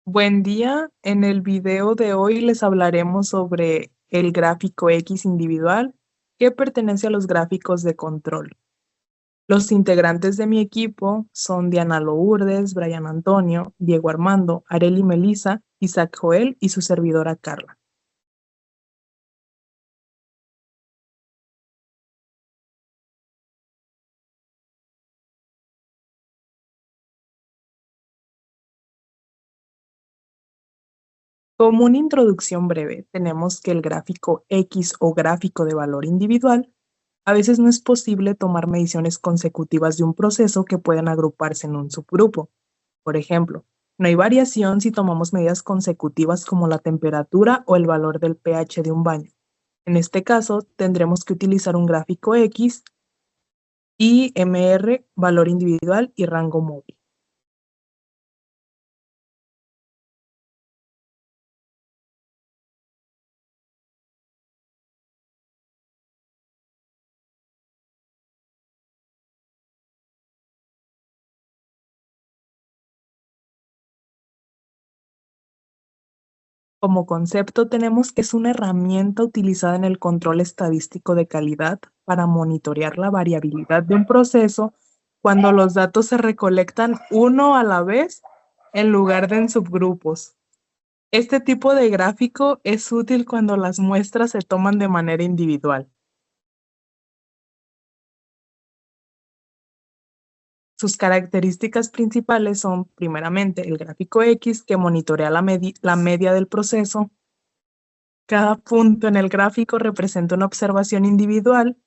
Buen día, en el video de hoy les hablaremos sobre el gráfico X individual que pertenece a los gráficos de control. Los integrantes de mi equipo son Diana Lourdes, Brian Antonio, Diego Armando, Arely Melisa, Isaac Joel y su servidora Carla. Como una introducción breve, tenemos que el gráfico X o gráfico de valor individual a veces no es posible tomar mediciones consecutivas de un proceso que pueden agruparse en un subgrupo. Por ejemplo, no hay variación si tomamos medidas consecutivas como la temperatura o el valor del pH de un baño. En este caso, tendremos que utilizar un gráfico X y MR, valor individual y rango móvil. Como concepto, tenemos que es una herramienta utilizada en el control estadístico de calidad para monitorear la variabilidad de un proceso cuando los datos se recolectan uno a la vez en lugar de en subgrupos. Este tipo de gráfico es útil cuando las muestras se toman de manera individual. Sus características principales son, primeramente, el gráfico X, que monitorea la media del proceso. Cada punto en el gráfico representa una observación individual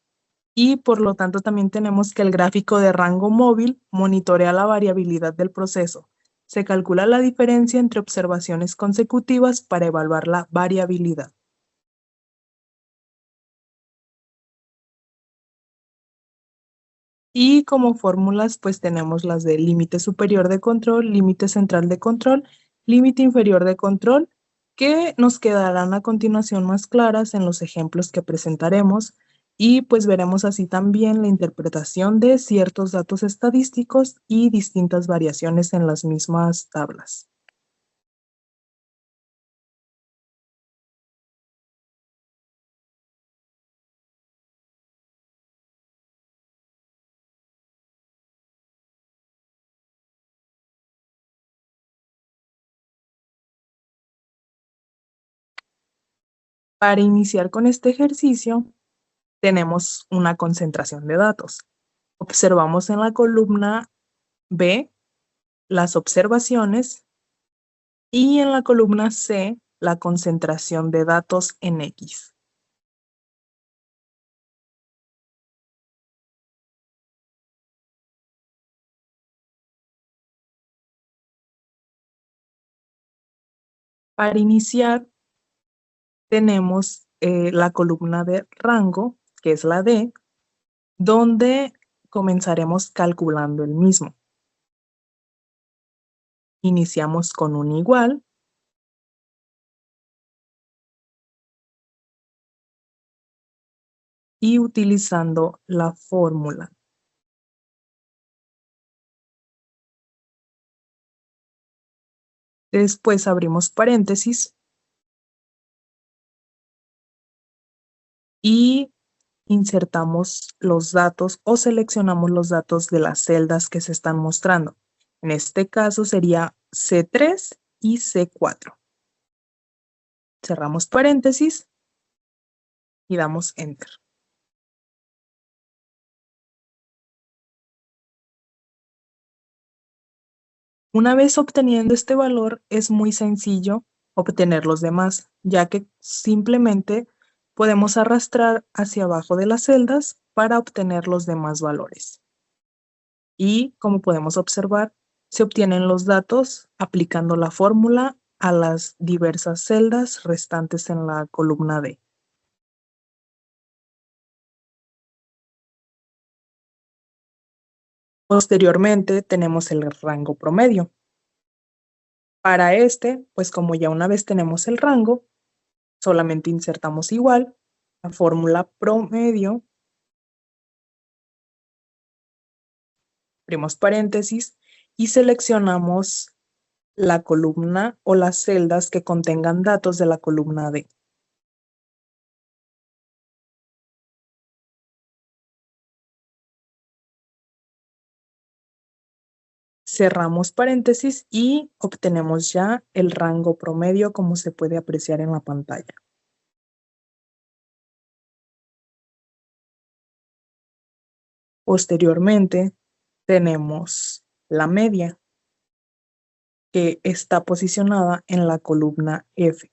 y, por lo tanto, también tenemos que el gráfico de rango móvil monitorea la variabilidad del proceso. Se calcula la diferencia entre observaciones consecutivas para evaluar la variabilidad. Y como fórmulas, pues tenemos las de límite superior de control, límite central de control, límite inferior de control, que nos quedarán a continuación más claras en los ejemplos que presentaremos. Y pues veremos así también la interpretación de ciertos datos estadísticos y distintas variaciones en las mismas tablas. Para iniciar con este ejercicio, tenemos una concentración de datos. Observamos en la columna B las observaciones y en la columna C la concentración de datos en X. Para iniciar, tenemos la columna de rango, que es la D, donde comenzaremos calculando el mismo. Iniciamos con un igual y utilizando la fórmula. Después abrimos paréntesis y insertamos los datos o seleccionamos los datos de las celdas que se están mostrando. En este caso sería C3 y C4. Cerramos paréntesis y damos Enter. Una vez obteniendo este valor, es muy sencillo obtener los demás, ya que simplemente podemos arrastrar hacia abajo de las celdas para obtener los demás valores. Y como podemos observar, se obtienen los datos aplicando la fórmula a las diversas celdas restantes en la columna D. Posteriormente tenemos el rango promedio. Para este, pues como ya una vez tenemos el rango, solamente insertamos igual la fórmula promedio, abrimos paréntesis y seleccionamos la columna o las celdas que contengan datos de la columna D. Cerramos paréntesis y obtenemos ya el rango promedio como se puede apreciar en la pantalla. Posteriormente, tenemos la media, que está posicionada en la columna F.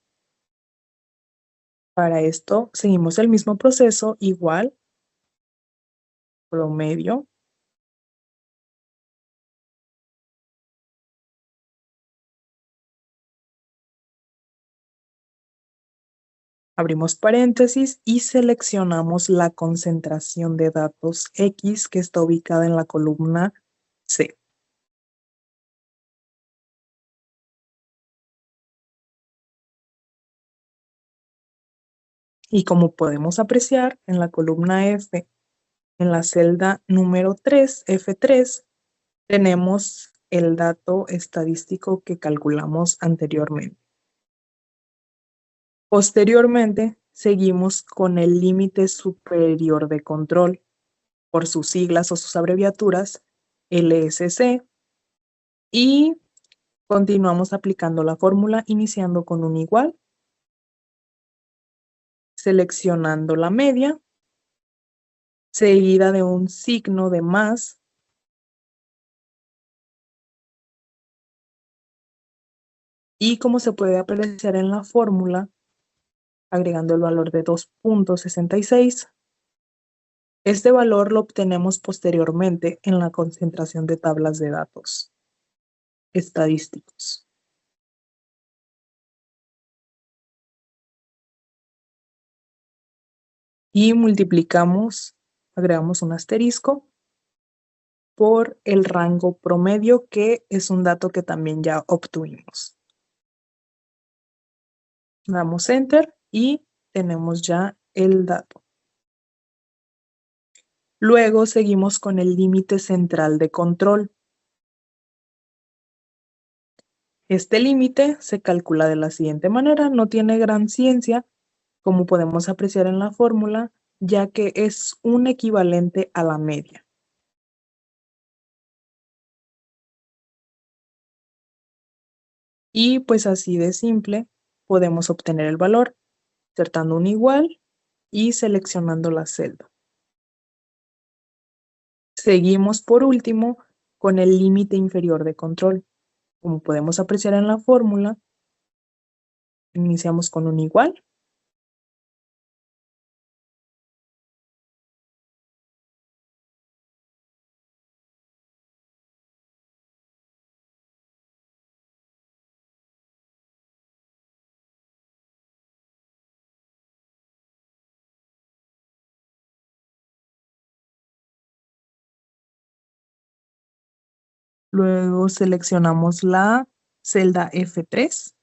Para esto, seguimos el mismo proceso, igual, promedio, abrimos paréntesis y seleccionamos la concentración de datos X que está ubicada en la columna C. Y como podemos apreciar en la columna F, en la celda número 3, F3, tenemos el dato estadístico que calculamos anteriormente. Posteriormente, seguimos con el límite superior de control, por sus siglas o sus abreviaturas, LSC, y continuamos aplicando la fórmula iniciando con un igual, seleccionando la media, seguida de un signo de más, y como se puede apreciar en la fórmula, agregando el valor de 2.66, este valor lo obtenemos posteriormente en la concentración de tablas de datos estadísticos. Y multiplicamos, agregamos un asterisco por el rango promedio, que es un dato que también ya obtuvimos. Damos Enter y tenemos ya el dato. Luego seguimos con el límite central de control. Este límite se calcula de la siguiente manera, no tiene gran ciencia, como podemos apreciar en la fórmula, ya que es un equivalente a la media. Y pues así de simple podemos obtener el valor, insertando un igual y seleccionando la celda. Seguimos por último con el límite inferior de control. Como podemos apreciar en la fórmula, iniciamos con un igual. Luego seleccionamos la celda F3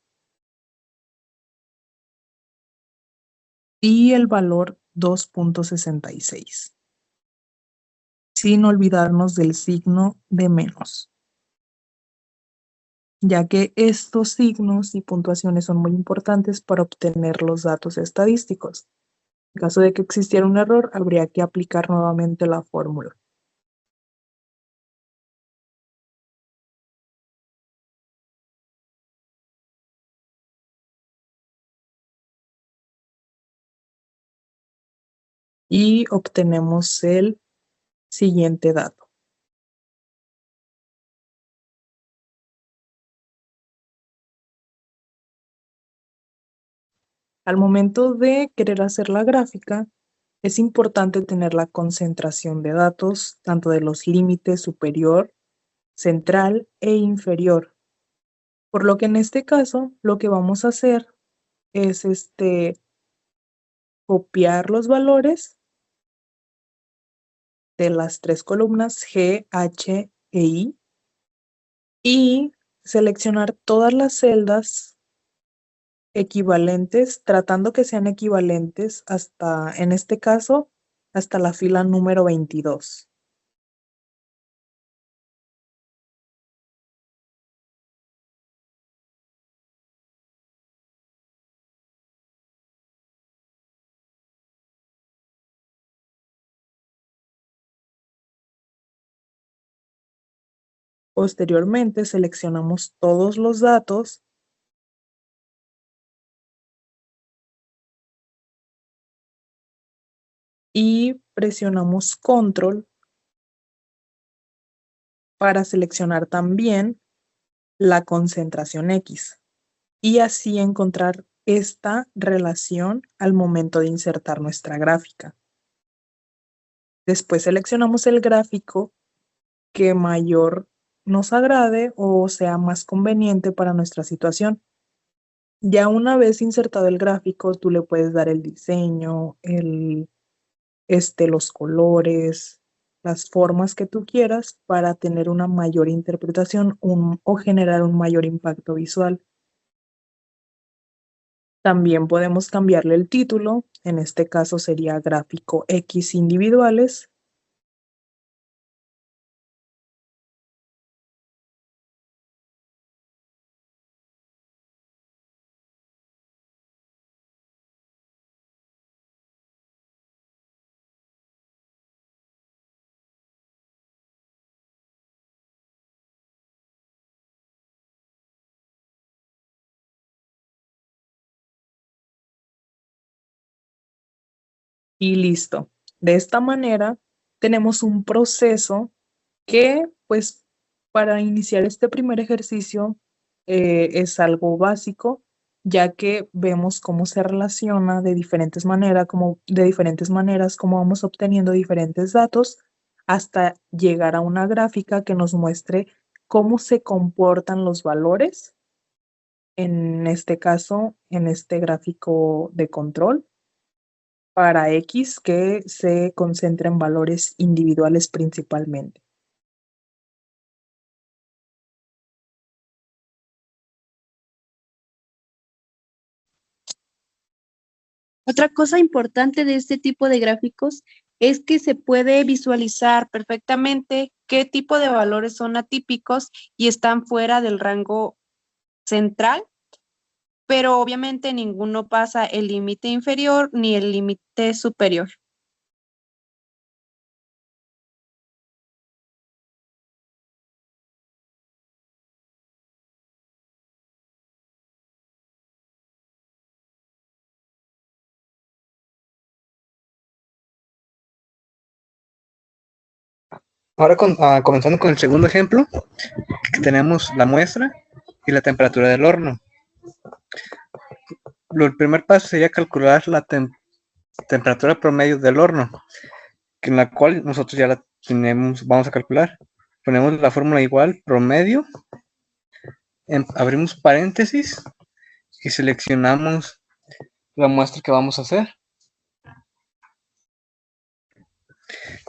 y el valor 2.66, sin olvidarnos del signo de menos, ya que estos signos y puntuaciones son muy importantes para obtener los datos estadísticos. En caso de que existiera un error, habría que aplicar nuevamente la fórmula. Y obtenemos el siguiente dato. Al momento de querer hacer la gráfica, es importante tener la concentración de datos, tanto de los límites superior, central e inferior. Por lo que en este caso, lo que vamos a hacer es copiar los valores de las tres columnas G, H e I y seleccionar todas las celdas equivalentes, tratando que sean equivalentes hasta, en este caso, hasta la fila número 22. Posteriormente seleccionamos todos los datos y presionamos Control para seleccionar también la concentración X y así encontrar esta relación al momento de insertar nuestra gráfica. Después seleccionamos el gráfico que mayor nos agrade o sea más conveniente para nuestra situación. Ya una vez insertado el gráfico, tú le puedes dar el diseño, los colores, las formas que tú quieras para tener una mayor interpretación o generar un mayor impacto visual. También podemos cambiarle el título, en este caso sería gráfico X individuales. Y listo. De esta manera tenemos un proceso que, pues, para iniciar este primer ejercicio es algo básico, ya que vemos cómo se relaciona de diferentes maneras, cómo vamos obteniendo diferentes datos hasta llegar a una gráfica que nos muestre cómo se comportan los valores, en este caso, en este gráfico de control para X que se concentra en valores individuales principalmente. Otra cosa importante de este tipo de gráficos es que se puede visualizar perfectamente qué tipo de valores son atípicos y están fuera del rango central, pero obviamente ninguno pasa el límite inferior ni el límite superior. Ahora comenzando con el segundo ejemplo, que tenemos la muestra y la temperatura del horno. El primer paso sería calcular la temperatura promedio del horno, en la cual nosotros ya la tenemos, vamos a calcular. Ponemos la fórmula igual, promedio, abrimos paréntesis y seleccionamos la muestra que vamos a hacer.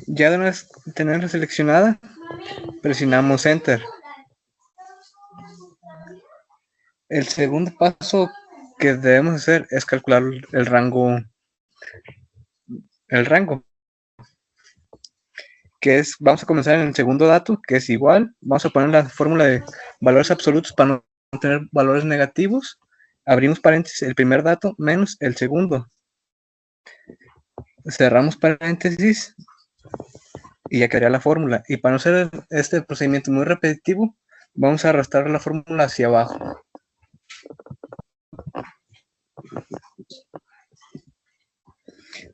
Ya de una vez tenerla seleccionada, presionamos Enter. El segundo paso que debemos hacer es calcular el rango, que es, vamos a comenzar en el segundo dato, que es igual, vamos a poner la fórmula de valores absolutos para no tener valores negativos, abrimos paréntesis el primer dato menos el segundo, cerramos paréntesis y ya quedaría la fórmula. Y para no hacer este procedimiento muy repetitivo, vamos a arrastrar la fórmula hacia abajo.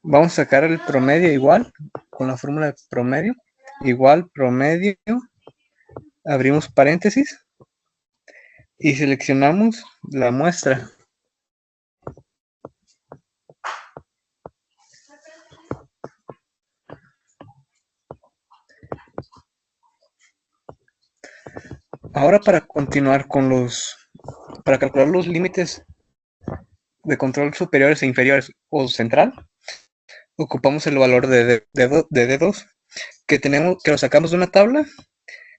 Vamos a sacar el promedio igual, con la fórmula de promedio, igual promedio, abrimos paréntesis y seleccionamos la muestra. Ahora para continuar con para calcular los límites de control superiores e inferiores o central, ocupamos el valor de D2 que lo sacamos de una tabla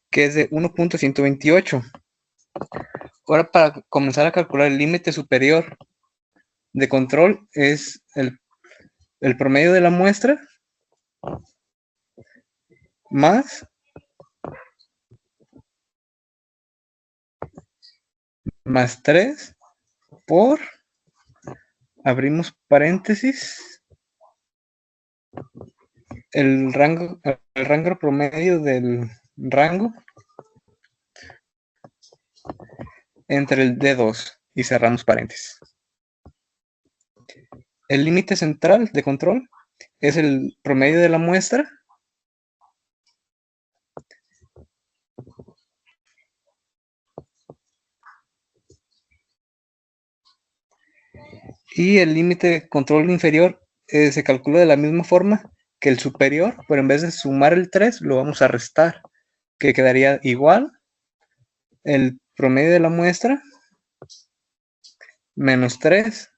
que es de 1.128. Ahora para comenzar a calcular el límite superior de control es el promedio de la muestra más 3 por, abrimos paréntesis, el rango promedio del rango entre el D2 y cerramos paréntesis. El límite central de control es el promedio de la muestra y el límite de control inferior se calcula de la misma forma que el superior, pero en vez de sumar el 3 lo vamos a restar, que quedaría igual el promedio de la muestra menos 3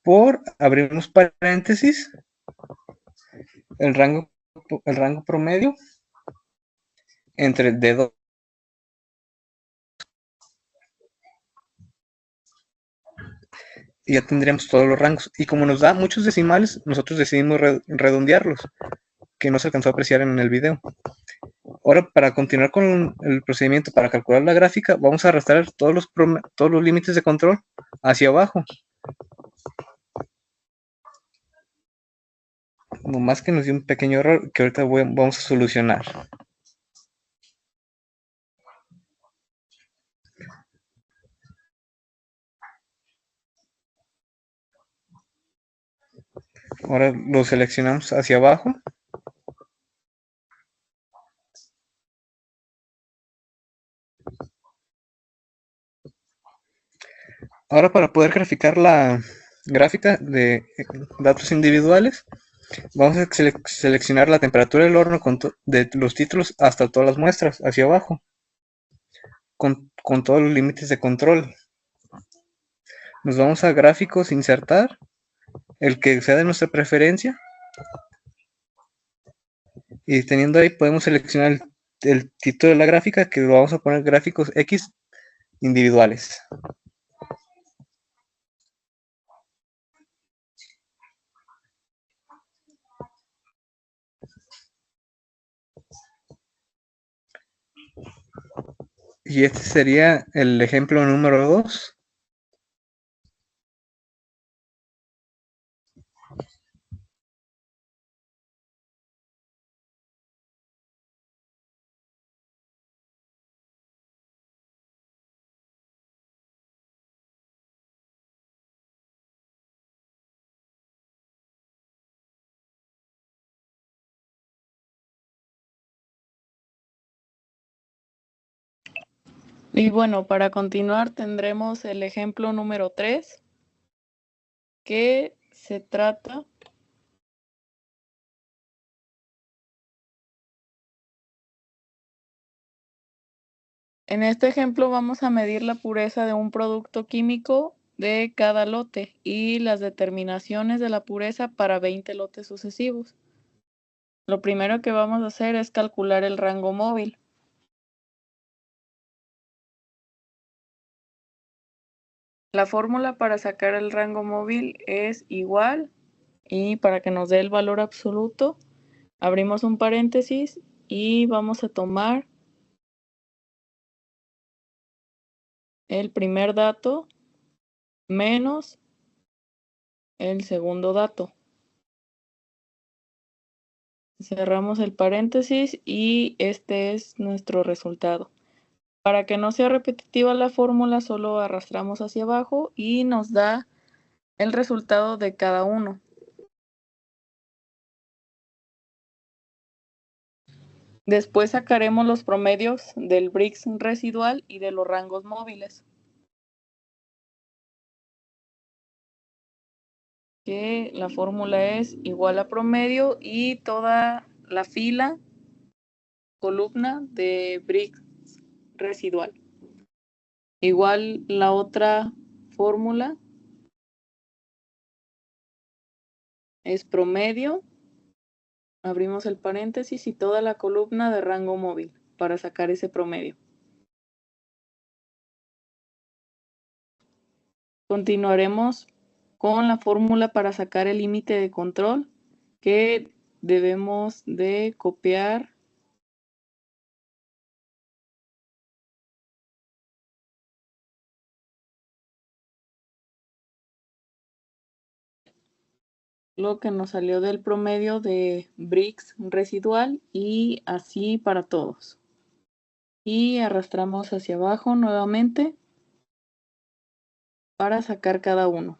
por, abrimos paréntesis, el rango promedio entre D2. Y ya tendríamos todos los rangos. Y como nos da muchos decimales, nosotros decidimos redondearlos, que no se alcanzó a apreciar en el video. Ahora, para continuar con el procedimiento para calcular la gráfica, vamos a arrastrar todos los límites de control hacia abajo. Nomás que nos dio un pequeño error que ahorita vamos a solucionar. Ahora lo seleccionamos hacia abajo. Ahora, para poder graficar la gráfica de datos individuales, vamos a seleccionar la temperatura del horno de los títulos hasta todas las muestras, hacia abajo, con todos los límites de control. Nos vamos a gráficos, insertar, el que sea de nuestra preferencia. Y teniendo ahí podemos seleccionar el título de la gráfica, que lo vamos a poner gráficos X individuales. Y este sería el ejemplo número 2. Y bueno, para continuar tendremos el ejemplo número 3, que se trata en este ejemplo vamos a medir la pureza de un producto químico de cada lote y las determinaciones de la pureza para 20 lotes sucesivos. Lo primero que vamos a hacer es calcular el rango móvil. La fórmula para sacar el rango móvil es igual, y para que nos dé el valor absoluto, abrimos un paréntesis y vamos a tomar el primer dato menos el segundo dato. Cerramos el paréntesis y este es nuestro resultado. Para que no sea repetitiva la fórmula, solo arrastramos hacia abajo y nos da el resultado de cada uno. Después sacaremos los promedios del Brix residual y de los rangos móviles, que la fórmula es igual a promedio y toda la fila, columna de Brix residual. Igual la otra fórmula es promedio, abrimos el paréntesis y toda la columna de rango móvil para sacar ese promedio. Continuaremos con la fórmula para sacar el límite de control, que debemos de copiar lo que nos salió del promedio de Brix residual y así para todos. Y arrastramos hacia abajo nuevamente para sacar cada uno.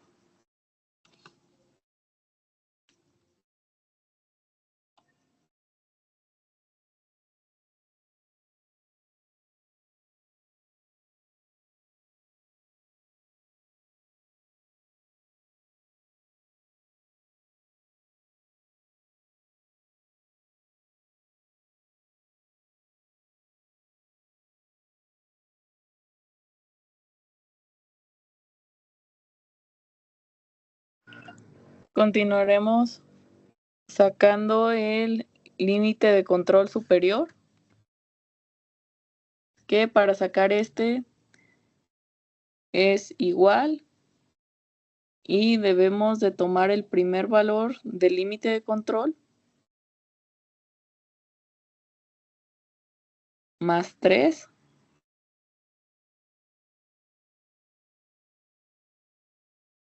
Continuaremos sacando el límite de control superior, que para sacar este es igual y debemos de tomar el primer valor del límite de control más 3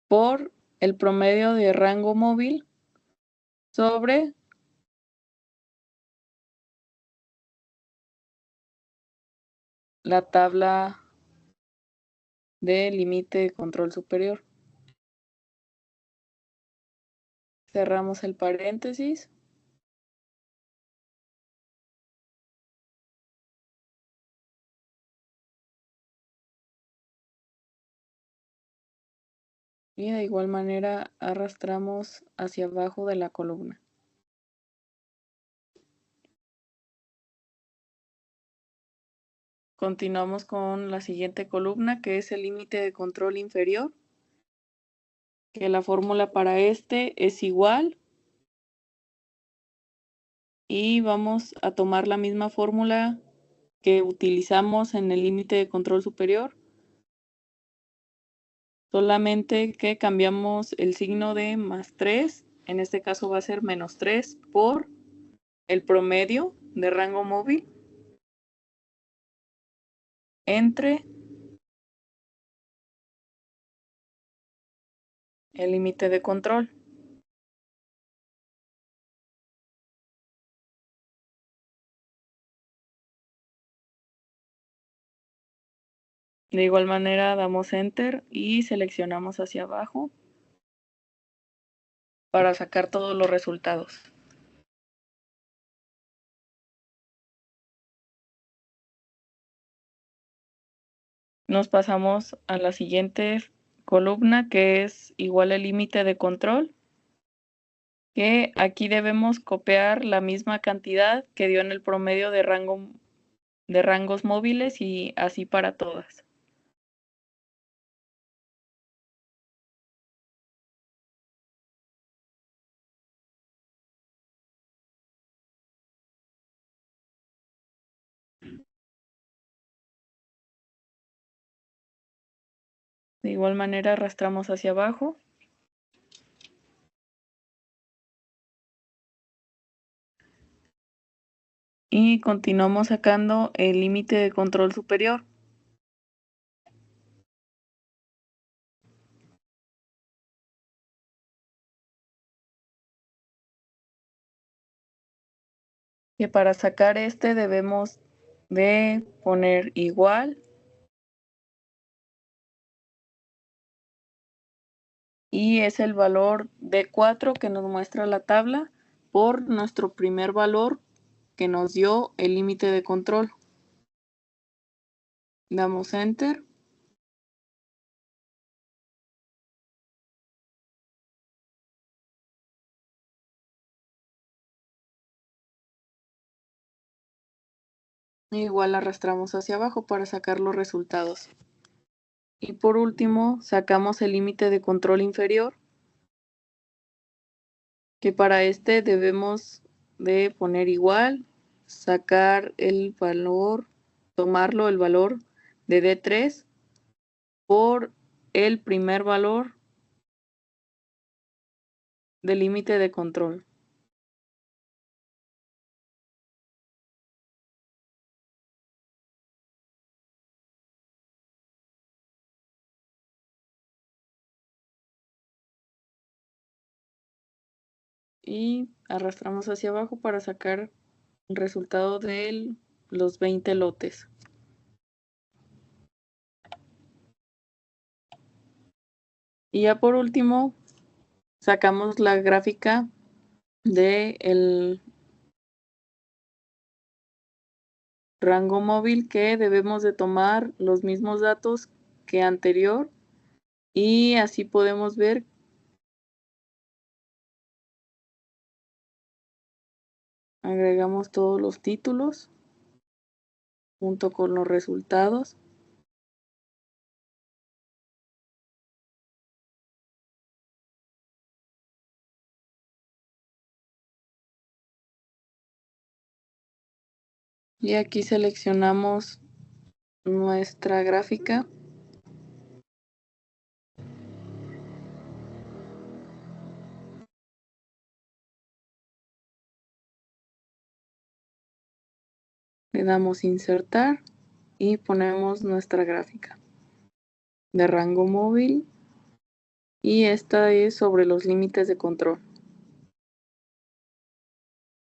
por el promedio de rango móvil sobre la tabla de límite de control superior. Cerramos el paréntesis. Y de igual manera arrastramos hacia abajo de la columna. Continuamos con la siguiente columna, que es el límite de control inferior, que la fórmula para este es igual. Y vamos a tomar la misma fórmula que utilizamos en el límite de control superior, solamente que cambiamos el signo de más 3, en este caso va a ser menos 3 por el promedio de rango móvil entre el límite de control. De igual manera damos Enter y seleccionamos hacia abajo para sacar todos los resultados. Nos pasamos a la siguiente columna, que es igual al límite de control, que aquí debemos copiar la misma cantidad que dio en el promedio de rangos móviles y así para todas. De igual manera arrastramos hacia abajo. Y continuamos sacando el límite de control superior. Que para sacar este debemos de poner igual y es el valor de 4 que nos muestra la tabla por nuestro primer valor que nos dio el límite de control. Damos Enter. Igual arrastramos hacia abajo para sacar los resultados. Y por último, sacamos el límite de control inferior, que para este debemos de poner igual, sacar el valor, tomarlo el valor de D3 por el primer valor del límite de control. Y arrastramos hacia abajo para sacar el resultado de los 20 lotes. Y ya por último, sacamos la gráfica del rango móvil, que debemos de tomar los mismos datos que anterior, y así podemos ver agregamos todos los títulos junto con los resultados. Y aquí seleccionamos nuestra gráfica. Le damos insertar y ponemos nuestra gráfica de rango móvil, y esta es sobre los límites de control.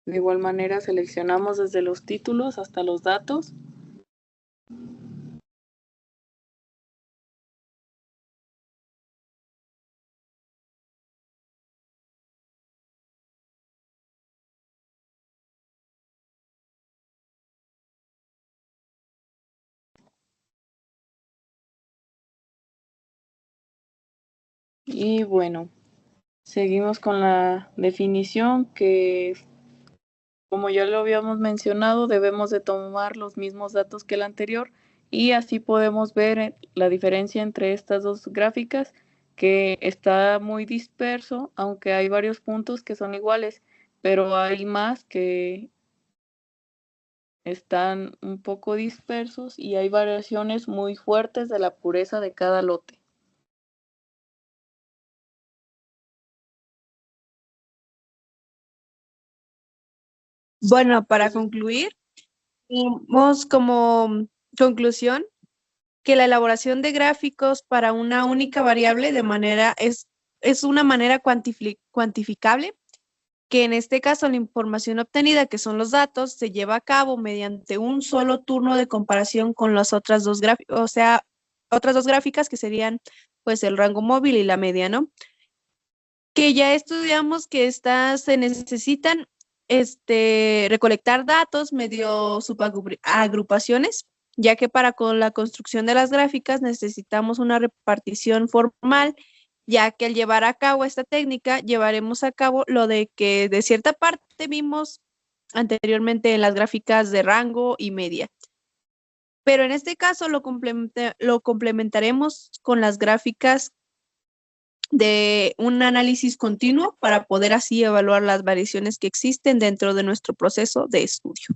De igual manera seleccionamos desde los títulos hasta los datos. Y bueno, seguimos con la definición, que como ya lo habíamos mencionado, debemos de tomar los mismos datos que el anterior, y así podemos ver la diferencia entre estas dos gráficas, que está muy disperso, aunque hay varios puntos que son iguales, pero hay más que están un poco dispersos y hay variaciones muy fuertes de la pureza de cada lote. Bueno, para concluir, tenemos como conclusión que la elaboración de gráficos para una única variable es una manera cuantificable, que en este caso la información obtenida, que son los datos, se lleva a cabo mediante un solo turno de comparación con las otras dos gráficas, o sea, otras dos gráficas que serían pues el rango móvil y la media, ¿no? Que ya estudiamos que se necesitan recolectar datos medio subagrupaciones, ya que para con la construcción de las gráficas necesitamos una repartición formal, ya que al llevar a cabo esta técnica llevaremos a cabo lo de que de cierta parte vimos anteriormente en las gráficas de rango y media. Pero en este caso lo complementaremos con las gráficas de un análisis continuo para poder así evaluar las variaciones que existen dentro de nuestro proceso de estudio.